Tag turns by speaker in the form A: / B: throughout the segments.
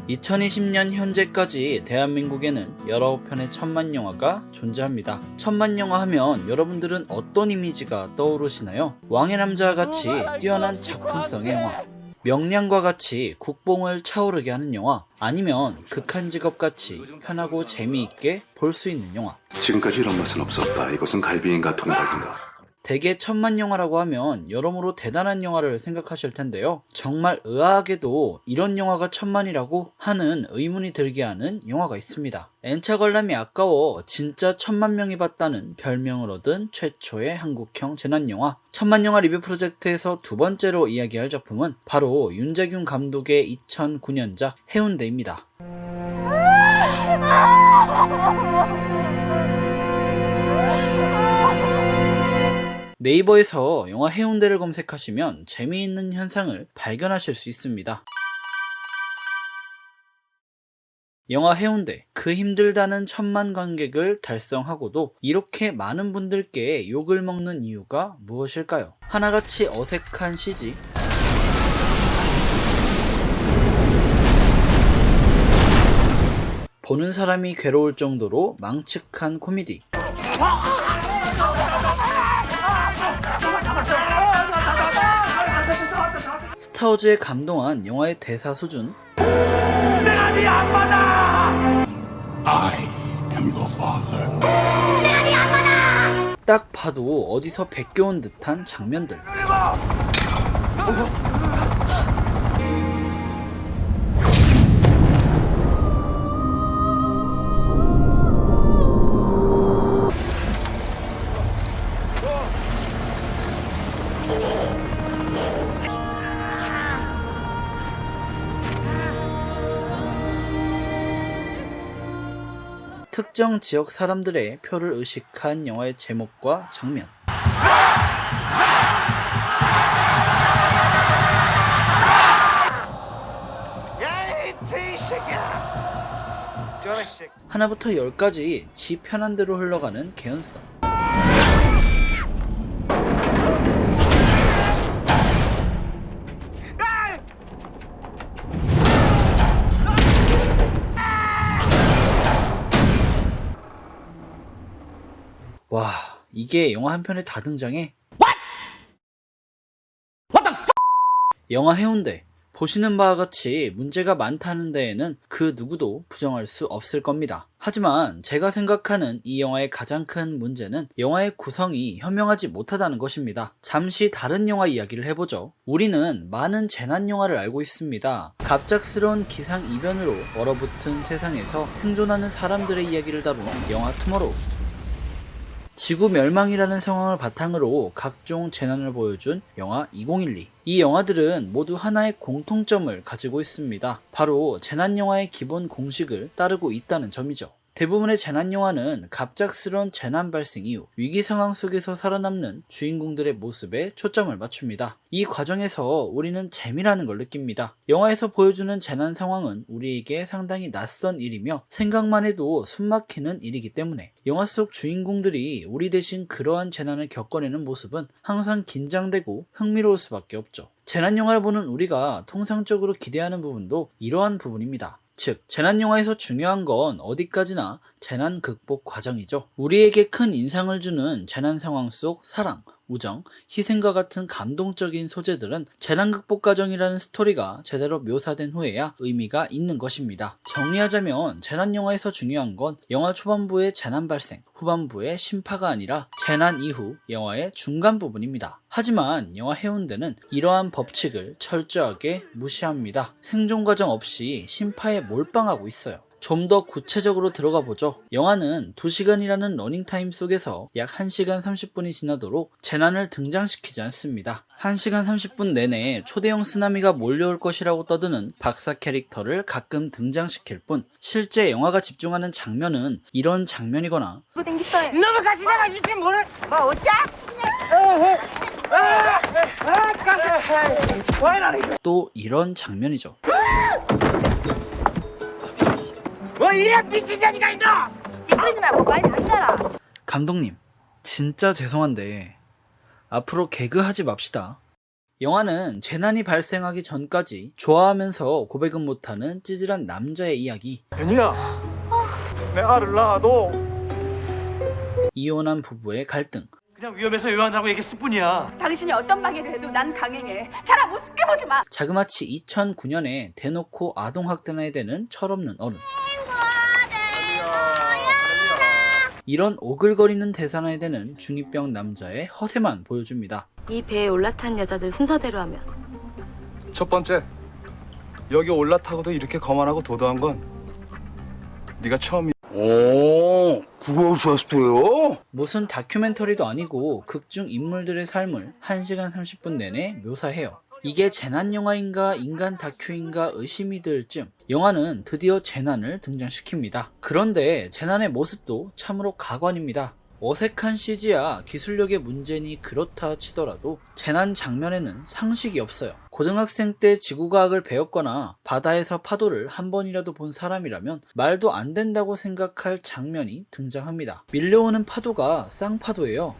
A: 2020년 현재까지 대한민국에는 19편의 천만 영화가 존재합니다. 천만 영화 하면 여러분들은 어떤 이미지가 떠오르시나요? 왕의 남자와 같이 뛰어난 작품성의 영화, 명량과 같이 국뽕을 차오르게 하는 영화, 아니면 극한 직업같이 편하고 재미있게 볼 수 있는 영화.
B: 지금까지 이런 맛은 없었다. 이것은 갈비인가 통닭인가.
A: 대개 천만 영화라고 하면 여러모로 대단한 영화를 생각하실 텐데요. 정말 의아하게도 이런 영화가 천만이라고 하는 의문이 들게 하는 영화가 있습니다. N차 관람이 아까워 진짜 천만 명이 봤다는 별명을 얻은 최초의 한국형 재난영화. 천만 영화 리뷰 프로젝트에서 두 번째로 이야기할 작품은 바로 윤재균 감독의 2009년작 해운대입니다. 네이버에서 영화 해운대를 검색하시면 재미있는 현상을 발견하실 수 있습니다. 영화 해운대, 그 힘들다는 천만 관객을 달성하고도 이렇게 많은 분들께 욕을 먹는 이유가 무엇일까요? 하나같이 어색한 CG, 보는 사람이 괴로울 정도로 망측한 코미디, 스타워즈에 감동한 영화의 대사 수준,
C: 내가 네 아빠다!
D: I am your father.
C: 내가 네 아빠다!
A: 딱 봐도 어디서 베껴온 듯한 장면들, 특정 지역 사람들의 표를 의식한 영화의 제목과 장면,
C: 야이 새끼야! 저런 새끼.
A: 하나부터 열까지 지 편한 대로 흘러가는 개연성, 와, 이게 영화 한 편에 다 등장해? 영화 해운대, 보시는 바와 같이 문제가 많다는 데에는 그 누구도 부정할 수 없을 겁니다. 하지만 제가 생각하는 이 영화의 가장 큰 문제는 영화의 구성이 현명하지 못하다는 것입니다. 잠시 다른 영화 이야기를 해보죠. 우리는 많은 재난 영화를 알고 있습니다. 갑작스러운 기상이변으로 얼어붙은 세상에서 생존하는 사람들의 이야기를 다루는 영화 투모로우, 지구 멸망이라는 상황을 바탕으로 각종 재난을 보여준 영화 2012. 이 영화들은 모두 하나의 공통점을 가지고 있습니다. 바로 재난 영화의 기본 공식을 따르고 있다는 점이죠. 대부분의 재난 영화는 갑작스러운 재난 발생 이후 위기 상황 속에서 살아남는 주인공들의 모습에 초점을 맞춥니다. 이 과정에서 우리는 재미라는 걸 느낍니다. 영화에서 보여주는 재난 상황은 우리에게 상당히 낯선 일이며 생각만 해도 숨막히는 일이기 때문에 영화 속 주인공들이 우리 대신 그러한 재난을 겪어내는 모습은 항상 긴장되고 흥미로울 수밖에 없죠. 재난 영화를 보는 우리가 통상적으로 기대하는 부분도 이러한 부분입니다. 즉, 재난 영화에서 중요한 건 어디까지나 재난 극복 과정이죠. 우리에게 큰 인상을 주는 재난 상황 속 사랑, 우정, 희생과 같은 감동적인 소재들은 재난 극복 과정이라는 스토리가 제대로 묘사된 후에야 의미가 있는 것입니다. 정리하자면 재난 영화에서 중요한 건 영화 초반부의 재난 발생, 후반부의 심파가 아니라 재난 이후 영화의 중간 부분입니다. 하지만 영화 해운대는 이러한 법칙을 철저하게 무시합니다. 생존 과정 없이 심파에 몰빵하고 있어요. 좀 더 구체적으로 들어가 보죠. 영화는 2시간이라는 러닝타임 속에서 약 1시간 30분이 지나도록 재난을 등장시키지 않습니다. 1시간 30분 내내 초대형 쓰나미가 몰려올 것이라고 떠드는 박사 캐릭터를 가끔 등장시킬 뿐, 실제 영화가 집중하는 장면은 이런 장면이거나
C: 너무까지 내가 줄지 모를 뭐 어짜?
A: 또 이런 장면이죠.
C: 뭐 이런 미친 년이가 있나?
E: 그러지 말고 빨리 앉아라.
A: 감독님, 진짜 죄송한데 앞으로 개그하지 맙시다. 영화는 재난이 발생하기 전까지 좋아하면서 고백은 못하는 찌질한 남자의 이야기.
C: 현이야, 내 알을 낳아도
A: 이혼한 부부의 갈등,
C: 그냥 위험해서 요한다고 얘기했을 뿐이야.
F: 당신이 어떤 방해를 해도 난 강행해. 사람 우습게 보지 마.
A: 자그마치 2009년에 대놓고 아동학대나 되는 철없는 어른. 이런 오글거리는 대사나에 대는 중2병 남자의 허세만 보여줍니다.
G: 이 배에 올라탄 여자들 순서대로 하면
H: 첫 번째, 여기 올라타고도 이렇게 거만하고 도도한 건 네가 처음이야.
D: 오, 그러셨어요?
A: 무슨 다큐멘터리도 아니고 극중 인물들의 삶을 1시간 30분 내내 묘사해요. 이게 재난 영화인가 인간 다큐인가 의심이 들 쯤 영화는 드디어 재난을 등장시킵니다. 그런데 재난의 모습도 참으로 가관입니다. 어색한 CG야 기술력의 문제니 그렇다 치더라도 재난 장면에는 상식이 없어요. 고등학생 때 지구과학을 배웠거나 바다에서 파도를 한 번이라도 본 사람이라면 말도 안 된다고 생각할 장면이 등장합니다. 밀려오는 파도가 쌍파도예요.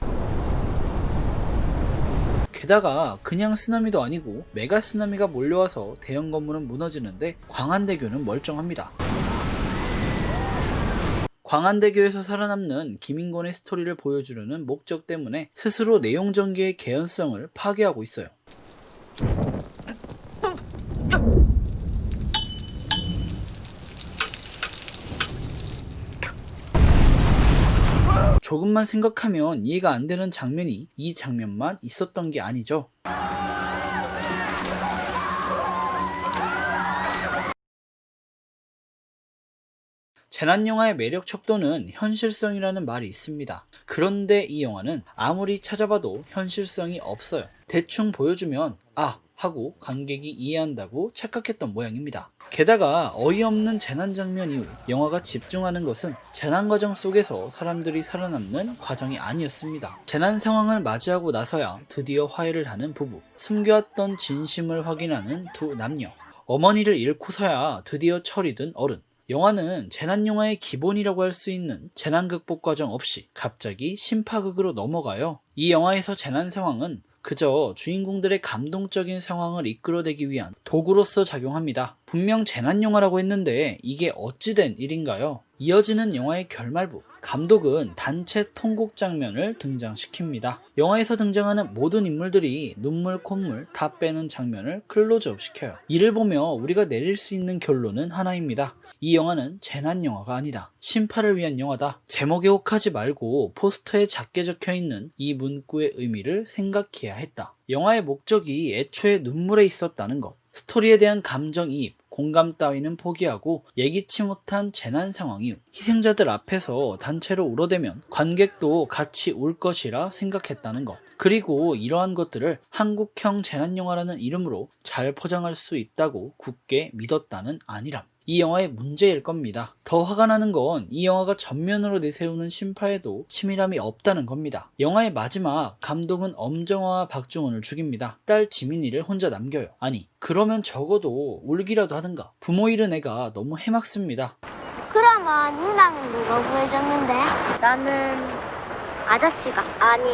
A: 게다가 그냥 쓰나미도 아니고 메가 쓰나미가 몰려와서 대형 건물은 무너지는데 광안대교는 멀쩡합니다. 광안대교에서 살아남는 김인권의 스토리를 보여주려는 목적 때문에 스스로 내용 전개의 개연성을 파괴하고 있어요. 조금만 생각하면 이해가 안 되는 장면이 이 장면만 있었던 게 아니죠. 재난영화의 매력 척도는 현실성이라는 말이 있습니다. 그런데 이 영화는 아무리 찾아봐도 현실성이 없어요. 대충 보여주면 아! 하고 관객이 이해한다고 착각했던 모양입니다. 게다가 어이없는 재난 장면 이후 영화가 집중하는 것은 재난 과정 속에서 사람들이 살아남는 과정이 아니었습니다. 재난 상황을 맞이하고 나서야 드디어 화해를 하는 부부, 숨겨왔던 진심을 확인하는 두 남녀, 어머니를 잃고서야 드디어 철이 든 어른. 영화는 재난영화의 기본이라고 할 수 있는 재난 극복 과정 없이 갑자기 심파극으로 넘어가요. 이 영화에서 재난 상황은 그저 주인공들의 감동적인 상황을 이끌어내기 위한 도구로서 작용합니다. 분명 재난영화라고 했는데 이게 어찌된 일인가요? 이어지는 영화의 결말부, 감독은 단체 통곡 장면을 등장시킵니다. 영화에서 등장하는 모든 인물들이 눈물, 콧물 다 빼는 장면을 클로즈업 시켜요. 이를 보며 우리가 내릴 수 있는 결론은 하나입니다. 이 영화는 재난영화가 아니다. 심파를 위한 영화다. 제목에 혹하지 말고 포스터에 작게 적혀있는 이 문구의 의미를 생각해야 했다. 영화의 목적이 애초에 눈물에 있었다는 것. 스토리에 대한 감정이입, 공감 따위는 포기하고 예기치 못한 재난 상황 이후 희생자들 앞에서 단체로 울어대면 관객도 같이 울 것이라 생각했다는 것. 그리고 이러한 것들을 한국형 재난영화라는 이름으로 잘 포장할 수 있다고 굳게 믿었다는 안일함. 이 영화의 문제일 겁니다. 더 화가 나는 건 이 영화가 전면으로 내세우는 심파에도 치밀함이 없다는 겁니다. 영화의 마지막, 감독은 엄정화와 박중훈을 죽입니다. 딸 지민이를 혼자 남겨요. 아니, 그러면 적어도 울기라도 하든가. 부모 잃은 애가 너무 해맑습니다.
E: 그러면 누나는 누가 구해줬는데? 나는 아저씨가 아니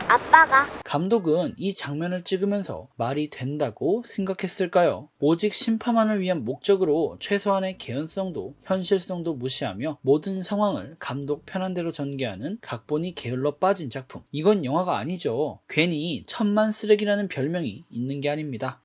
E: 아빠가.
A: 감독은 이 장면을 찍으면서 말이 된다고 생각했을까요? 오직 심파만을 위한 목적으로 최소한의 개연성도 현실성도 무시하며 모든 상황을 감독 편한 대로 전개하는 각본이 게을러 빠진 작품. 이건 영화가 아니죠. 괜히 천만 쓰레기라는 별명이 있는 게 아닙니다.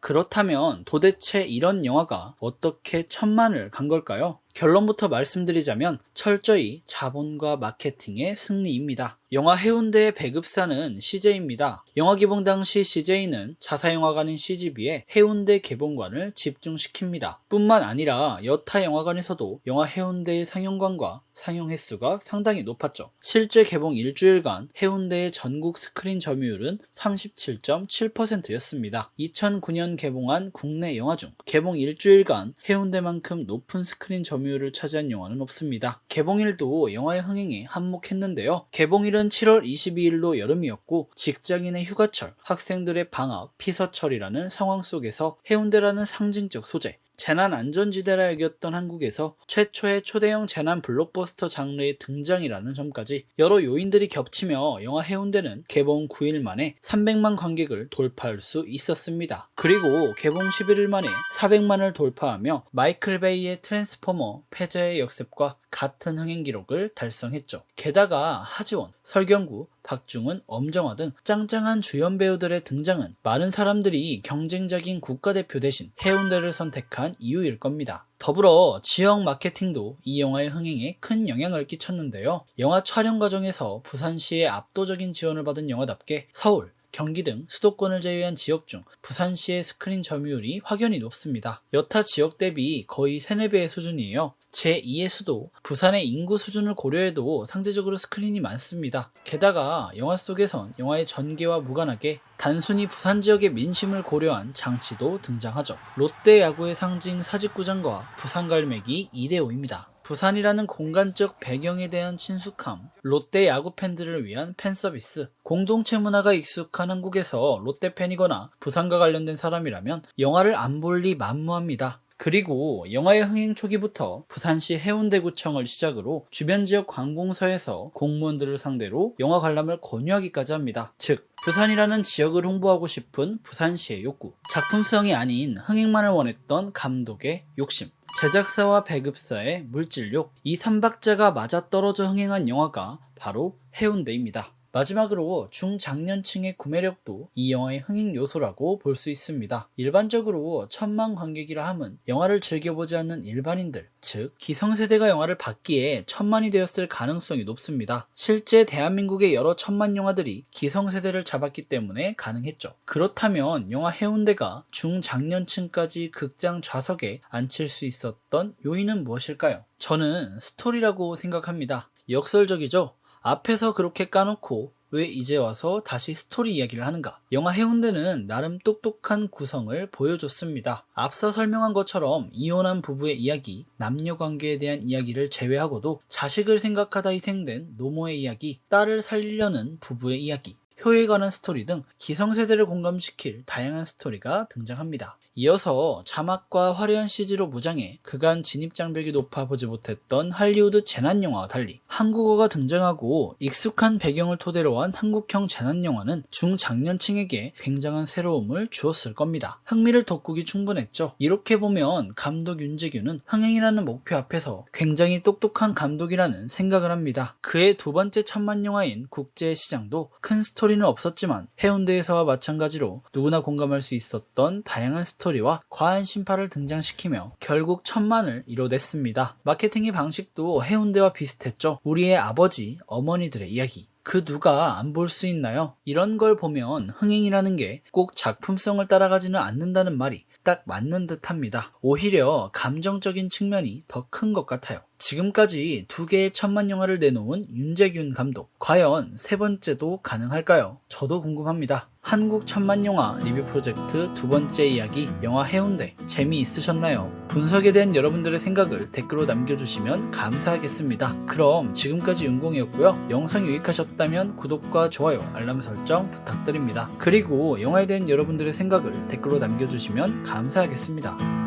A: 그렇다면 도대체 이런 영화가 어떻게 천만을 간 걸까요? 결론부터 말씀드리자면 철저히 자본과 마케팅의 승리입니다. 영화 해운대의 배급사는 CJ입니다. 영화 개봉 당시 CJ는 자사영화관인 CGV에 해운대 개봉관을 집중시킵니다. 뿐만 아니라 여타 영화관에서도 영화 해운대의 상영관과 상영 횟수가 상당히 높았죠. 실제 개봉 일주일간 해운대의 전국 스크린 점유율은 37.7%였습니다. 2009년 개봉한 국내 영화 중 개봉 일주일간 해운대만큼 높은 스크린 점유율을 차지한 영화는 없습니다. 개봉일도 영화의 흥행에 한몫했는데요. 개봉일은 7월 22일로 여름이었고 직장인의 휴가철, 학생들의 방학, 피서철이라는 상황 속에서 해운대라는 상징적 소재, 재난 안전지대라 여겼던 한국에서 최초의 초대형 재난 블록버스터 장르의 등장이라는 점까지 여러 요인들이 겹치며 영화 해운대는 개봉 9일 만에 300만 관객을 돌파할 수 있었습니다. 그리고 개봉 11일 만에 400만을 돌파하며 마이클 베이의 트랜스포머 패자의 역습과 같은 흥행 기록을 달성했죠. 게다가 하지원, 설경구, 박중훈, 엄정화 등 짱짱한 주연 배우들의 등장은 많은 사람들이 경쟁적인 국가대표 대신 해운대를 선택한 이유일 겁니다. 더불어 지역 마케팅도 이 영화의 흥행에 큰 영향을 끼쳤는데요. 영화 촬영 과정에서 부산시의 압도적인 지원을 받은 영화답게 서울, 경기 등 수도권을 제외한 지역 중 부산시의 스크린 점유율이 확연히 높습니다. 여타 지역 대비 거의 3, 4배의 수준이에요. 제2의 수도, 부산의 인구 수준을 고려해도 상대적으로 스크린이 많습니다. 게다가 영화 속에선 영화의 전개와 무관하게 단순히 부산 지역의 민심을 고려한 장치도 등장하죠. 롯데 야구의 상징 사직구장과 부산 갈매기 2대5입니다. 부산이라는 공간적 배경에 대한 친숙함, 롯데 야구 팬들을 위한 팬서비스, 공동체 문화가 익숙한 한국에서 롯데 팬이거나 부산과 관련된 사람이라면 영화를 안 볼 리 만무합니다. 그리고 영화의 흥행 초기부터 부산시 해운대구청을 시작으로 주변 지역 관공서에서 공무원들을 상대로 영화 관람을 권유하기까지 합니다. 즉, 부산이라는 지역을 홍보하고 싶은 부산시의 욕구, 작품성이 아닌 흥행만을 원했던 감독의 욕심, 제작사와 배급사의 물질욕, 이 3박자가 맞아떨어져 흥행한 영화가 바로 해운대입니다. 마지막으로 중장년층의 구매력도 이 영화의 흥행 요소라고 볼 수 있습니다. 일반적으로 1000만 관객이라 함은 영화를 즐겨보지 않는 일반인들, 즉 기성세대가 영화를 봤기에 1000만이 되었을 가능성이 높습니다. 실제 대한민국의 여러 1000만 영화들이 기성세대를 잡았기 때문에 가능했죠. 그렇다면 영화 해운대가 중장년층까지 극장 좌석에 앉힐 수 있었던 요인은 무엇일까요? 저는 스토리라고 생각합니다. 역설적이죠? 앞에서 그렇게 까놓고 왜 이제 와서 다시 스토리 이야기를 하는가? 영화 해운대는 나름 똑똑한 구성을 보여줬습니다. 앞서 설명한 것처럼 이혼한 부부의 이야기, 남녀관계에 대한 이야기를 제외하고도 자식을 생각하다 희생된 노모의 이야기, 딸을 살리려는 부부의 이야기, 효에 관한 스토리 등 기성세대를 공감시킬 다양한 스토리가 등장합니다. 이어서 자막과 화려한 CG로 무장해 그간 진입장벽이 높아 보지 못했던 할리우드 재난영화와 달리 한국어가 등장하고 익숙한 배경을 토대로 한 한국형 재난영화는 중장년층에게 굉장한 새로움을 주었을 겁니다. 흥미를 돋구기 충분했죠. 이렇게 보면 감독 윤재규는 흥행이라는 목표 앞에서 굉장히 똑똑한 감독이라는 생각을 합니다. 그의 두 번째 천만 영화인 국제시장도 큰 스토리는 없었지만 해운대에서와 마찬가지로 누구나 공감할 수 있었던 다양한 스토리와 과한 신파를 등장시키며 결국 1000만을 이뤄냈습니다. 마케팅의 방식도 해운대와 비슷했죠. 우리의 아버지, 어머니들의 이야기. 그 누가 안 볼 수 있나요? 이런 걸 보면 흥행이라는 게 꼭 작품성을 따라가지는 않는다는 말이 딱 맞는 듯 합니다. 오히려 감정적인 측면이 더 큰 것 같아요. 지금까지 2개의 천만 영화를 내놓은 윤재균 감독, 과연 세 번째도 가능할까요? 저도 궁금합니다. 한국 천만 영화 리뷰 프로젝트 두 번째 이야기, 영화 해운대 재미있으셨나요? 분석에 대한 여러분들의 생각을 댓글로 남겨주시면 감사하겠습니다. 그럼 지금까지 윤공이었고요. 영상 유익하셨다면 구독과 좋아요, 알람 설정 부탁드립니다. 그리고 영화에 대한 여러분들의 생각을 댓글로 남겨주시면 감사하겠습니다.